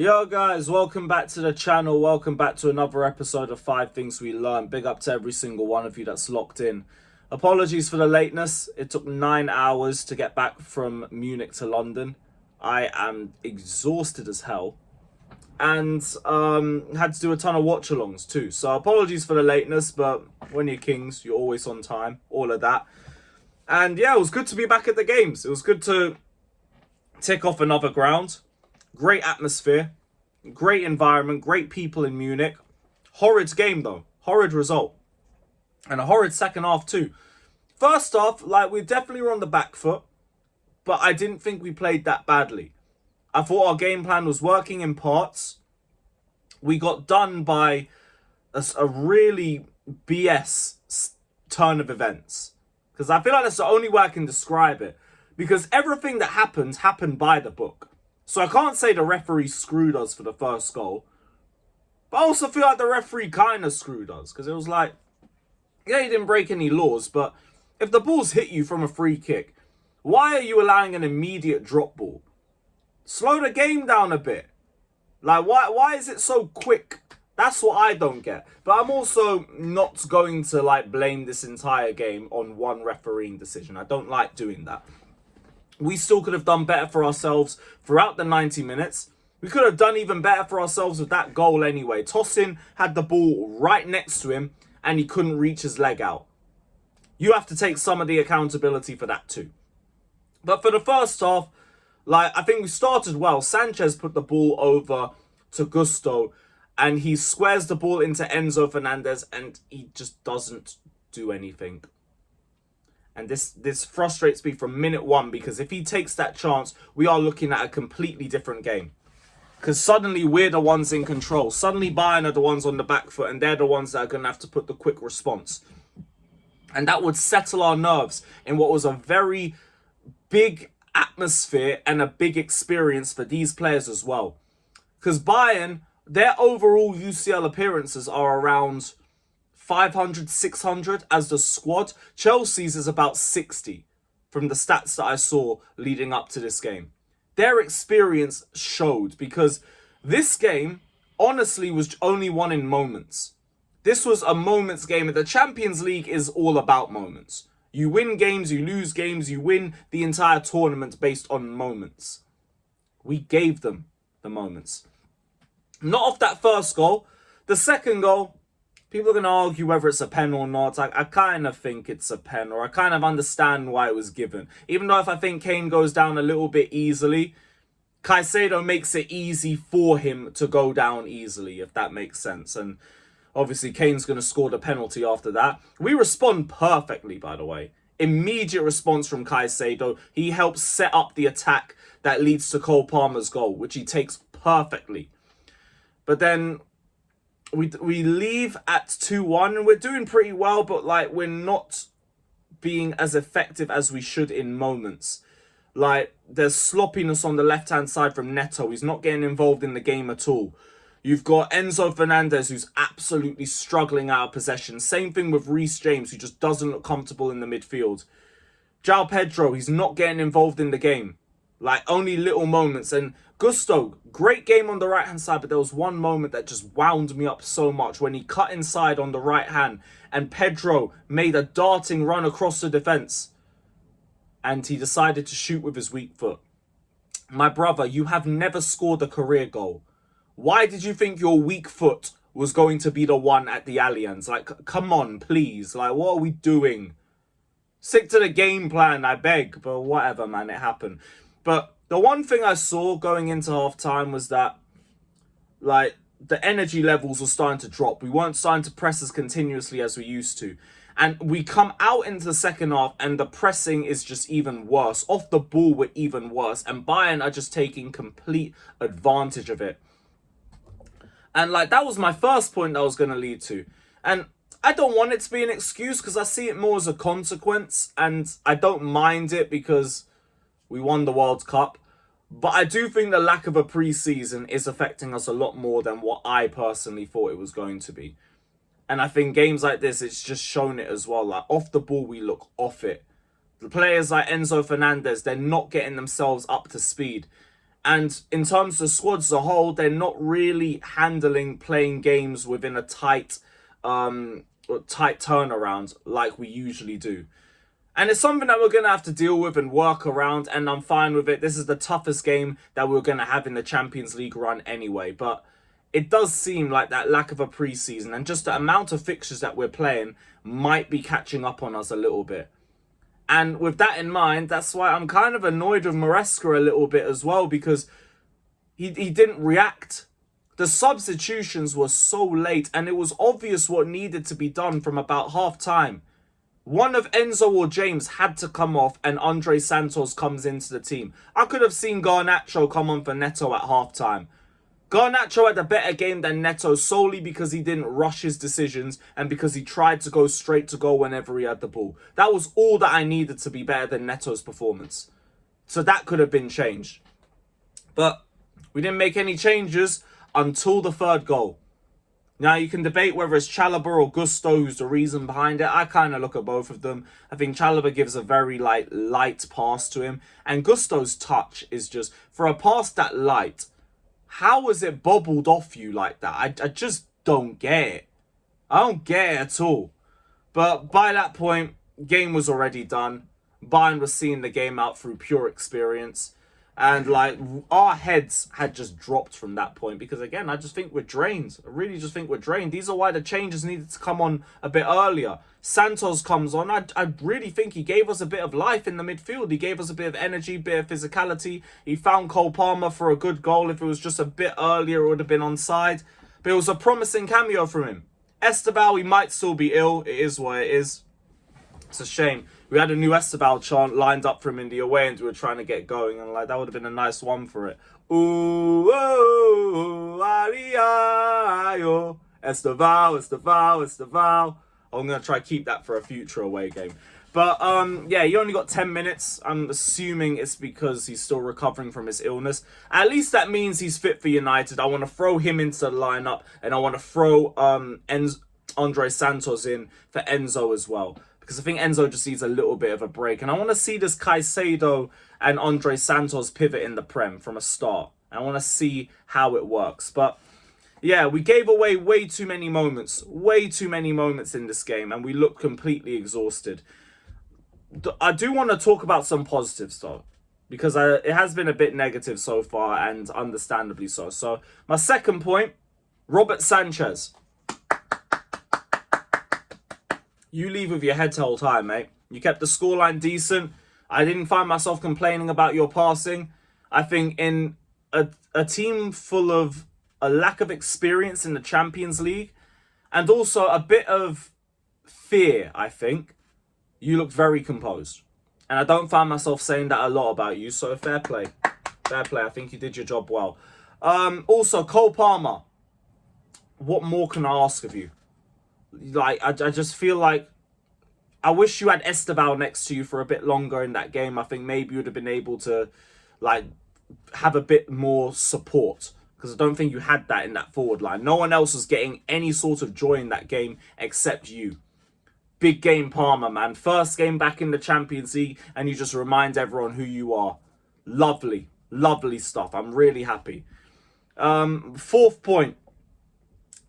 Yo guys, welcome back to the channel. Welcome back to another episode of 5 Things We Learned. Big up to every single one of you that's locked in. Apologies for the lateness. It took 9 hours to get back from Munich to London. I am exhausted as hell. And had to do a ton of watch-alongs too. So apologies for the lateness, but when you're kings, you're always on time. All of that. And yeah, it was good to be back at the games. It was good to tick off another ground. Great atmosphere, great environment, great people in Munich. Horrid game though, horrid result. And a horrid second half too. First off, we definitely were on the back foot, but I didn't think we played that badly. I thought our game plan was working in parts. We got done by a really BS turn of events. Because I feel like that's the only way I can describe it. Because everything that happened by the book. So I can't say the referee screwed us for the first goal. But I also feel like the referee kind of screwed us. Because it was like, yeah, he didn't break any laws. But if the ball's hit you from a free kick, why are you allowing an immediate drop ball? Slow the game down a bit. Why is it so quick? That's what I don't get. But I'm also not going to blame this entire game on one refereeing decision. I don't like doing that. We still could have done better for ourselves throughout the 90 minutes. We could have done even better for ourselves with that goal anyway. Tosin had the ball right next to him and he couldn't reach his leg out. You have to take some of the accountability for that too. But for the first half, I think we started well. Sanchez put the ball over to Gusto and he squares the ball into Enzo Fernandez and he just doesn't do anything. And this frustrates me from minute one, because if he takes that chance, we are looking at a completely different game. Because suddenly we're the ones in control. Suddenly Bayern are the ones on the back foot and they're the ones that are going to have to put the quick response. And that would settle our nerves in what was a very big atmosphere and a big experience for these players as well. Because Bayern, their overall UCL appearances are around 500, 600 as the squad. Chelsea's is about 60 from the stats that I saw leading up to this game. Their experience showed, because this game honestly was only won in moments. This was a moments game, and the Champions League is all about moments. You win games, you lose games, you win the entire tournament based on moments. We gave them the moments. Not off that first goal. The second goal, people are going to argue whether it's a pen or not. I kind of think it's a pen, or I kind of understand why it was given. Even though if I think Kane goes down a little bit easily, Caicedo makes it easy for him to go down easily, if that makes sense. And obviously Kane's going to score the penalty after that. We respond perfectly, by the way. Immediate response from Caicedo. He helps set up the attack that leads to Cole Palmer's goal, which he takes perfectly. But then we leave at 2-1 and we're doing pretty well, but we're not being as effective as we should in moments. There's sloppiness on the left-hand side from Neto. He's not getting involved in the game at all. You've got Enzo Fernandez, who's absolutely struggling out of possession. Same thing with Reece James, who just doesn't look comfortable in the midfield. João Pedro, he's not getting involved in the game. Only little moments. And Gusto, great game on the right-hand side, but there was one moment that just wound me up so much when he cut inside on the right hand and Pedro made a darting run across the defence and he decided to shoot with his weak foot. My brother, you have never scored a career goal. Why did you think your weak foot was going to be the one at the Allianz? Come on, please. What are we doing? Stick to the game plan, I beg. But whatever, man, it happened. But the one thing I saw going into half-time was that, the energy levels were starting to drop. We weren't starting to press as continuously as we used to. And we come out into the second half and the pressing is just even worse. Off the ball, we're even worse. And Bayern are just taking complete advantage of it. And, that was my first point that I was going to lead to. And I don't want it to be an excuse, because I see it more as a consequence. And I don't mind it because we won the World Cup. But I do think the lack of a pre-season is affecting us a lot more than what I personally thought it was going to be. And I think games like this, it's just shown it as well. Off the ball, we look off it. The players like Enzo Fernandez, they're not getting themselves up to speed. And in terms of the squads as a whole, they're not really handling playing games within a tight turnaround like we usually do. And it's something that we're going to have to deal with and work around, and I'm fine with it. This is the toughest game that we're going to have in the Champions League run anyway. But it does seem like that lack of a pre-season and just the amount of fixtures that we're playing might be catching up on us a little bit. And with that in mind, that's why I'm kind of annoyed with Maresca a little bit as well, because he didn't react. The substitutions were so late, and it was obvious what needed to be done from about half-time. One of Enzo or James had to come off, and Andre Santos comes into the team. I could have seen Garnacho come on for Neto at half-time. Garnacho had a better game than Neto solely because he didn't rush his decisions and because he tried to go straight to goal whenever he had the ball. That was all that I needed to be better than Neto's performance. So that could have been changed. But we didn't make any changes until the third goal. Now, you can debate whether it's Chalobah or Gusto who's the reason behind it. I kind of look at both of them. I think Chalobah gives a very light pass to him. And Gusto's touch is just, for a pass that light, how was it bobbled off you like that? I just don't get it. I don't get it at all. But by that point, game was already done. Bayern was seeing the game out through pure experience. And our heads had just dropped from that point. Because again, I just think we're drained. I really just think we're drained. These are why the changes needed to come on a bit earlier. Santos comes on. I really think he gave us a bit of life in the midfield. He gave us a bit of energy, bit of physicality. He found Cole Palmer for a good goal. If it was just a bit earlier, it would have been onside. But it was a promising cameo from him. Esteval, he might still be ill. It is what it is. It's a shame. We had a new Esteval chant lined up for him in the away and we were trying to get going. And that would have been a nice one for it. Ooh, oh, Ariayo. Esteval, Esteval, Esteval. I'm going to try to keep that for a future away game. But, yeah, he only got 10 minutes. I'm assuming it's because he's still recovering from his illness. At least that means he's fit for United. I want to throw him into the lineup. And I want to throw Andre Santos in for Enzo as well. Because I think Enzo just needs a little bit of a break. And I want to see this Caicedo and Andre Santos pivot in the Prem from a start. I want to see how it works. But yeah, we gave away way too many moments. Way too many moments in this game. And we looked completely exhausted. I do want to talk about some positives though. Because it has been a bit negative so far. And understandably so. So my second point, Robert Sanchez. You leave with your head held high, mate. You kept the scoreline decent. I didn't find myself complaining about your passing. I think in a team full of a lack of experience in the Champions League and also a bit of fear, I think, you looked very composed. And I don't find myself saying that a lot about you, so fair play. Fair play. I think you did your job well. Also, Cole Palmer. What more can I ask of you? I just feel like I wish you had Esteval next to you for a bit longer in that game. I think maybe you would have been able to have a bit more support because I don't think you had that in that forward line. No one else was getting any sort of joy in that game except you. Big game Palmer, man. First game back in the Champions League and you just remind everyone who you are. Lovely, lovely stuff. I'm really happy. Fourth point.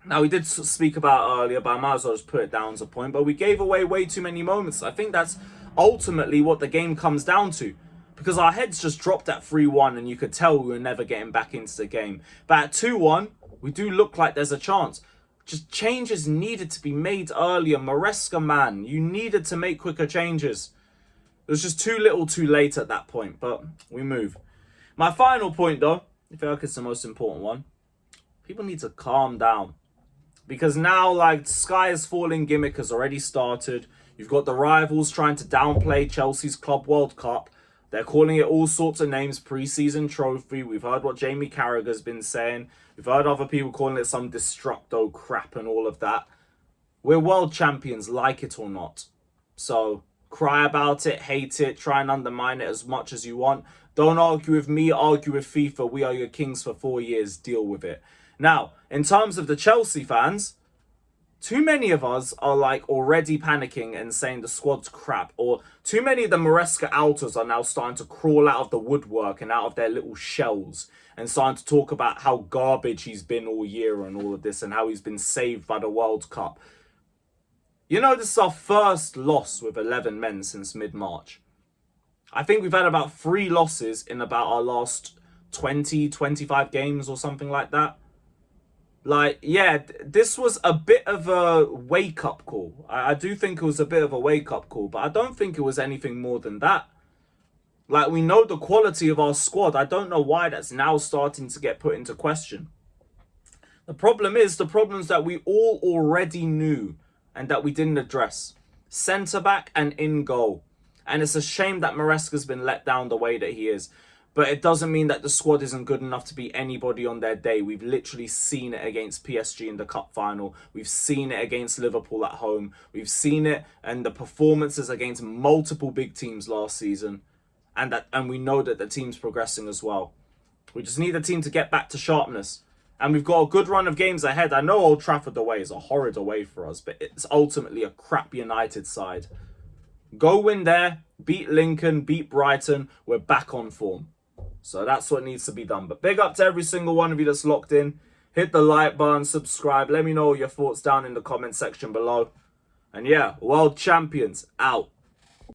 Now, we did speak about earlier, but I might as well just put it down as a point. But we gave away way too many moments. I think that's ultimately what the game comes down to. Because our heads just dropped at 3-1 and you could tell we were never getting back into the game. But at 2-1, we do look like there's a chance. Just changes needed to be made earlier. Maresca, man, you needed to make quicker changes. It was just too little too late at that point. But we move. My final point, though, I feel like it's the most important one. People need to calm down. Because now, sky is falling gimmick has already started. You've got the rivals trying to downplay Chelsea's Club World Cup. They're calling it all sorts of names, pre-season trophy. We've heard what Jamie Carragher's been saying. We've heard other people calling it some destructo crap and all of that. We're world champions, like it or not. So, cry about it, hate it, try and undermine it as much as you want. Don't argue with me, argue with FIFA. We are your kings for 4 years. Deal with it. Now, in terms of the Chelsea fans, too many of us are like already panicking and saying the squad's crap, or too many of the Maresca outers are now starting to crawl out of the woodwork and out of their little shells and starting to talk about how garbage he's been all year and all of this and how he's been saved by the World Cup. You know, this is our first loss with 11 men since mid-March. I think we've had about 3 losses in about our last 20, 25 games or something like that. Like, yeah, this was a bit of a wake-up call. I do think it was a bit of a wake-up call, but I don't think it was anything more than that. Like, we know the quality of our squad. I don't know why that's now starting to get put into question. The problem is the problems that we all already knew and that we didn't address. Centre-back and in goal. And it's a shame that Maresca's been let down the way that he is. But it doesn't mean that the squad isn't good enough to beat anybody on their day. We've literally seen it against PSG in the cup final. We've seen it against Liverpool at home. We've seen it and the performances against multiple big teams last season. And we know that the team's progressing as well. We just need the team to get back to sharpness. And we've got a good run of games ahead. I know Old Trafford away is a horrid away for us, but it's ultimately a crap United side. Go win there, beat Lincoln, beat Brighton. We're back on form. So that's what needs to be done. But big up to every single one of you that's locked in. Hit the like button, subscribe. Let me know your thoughts down in the comment section below. And yeah, world champions out.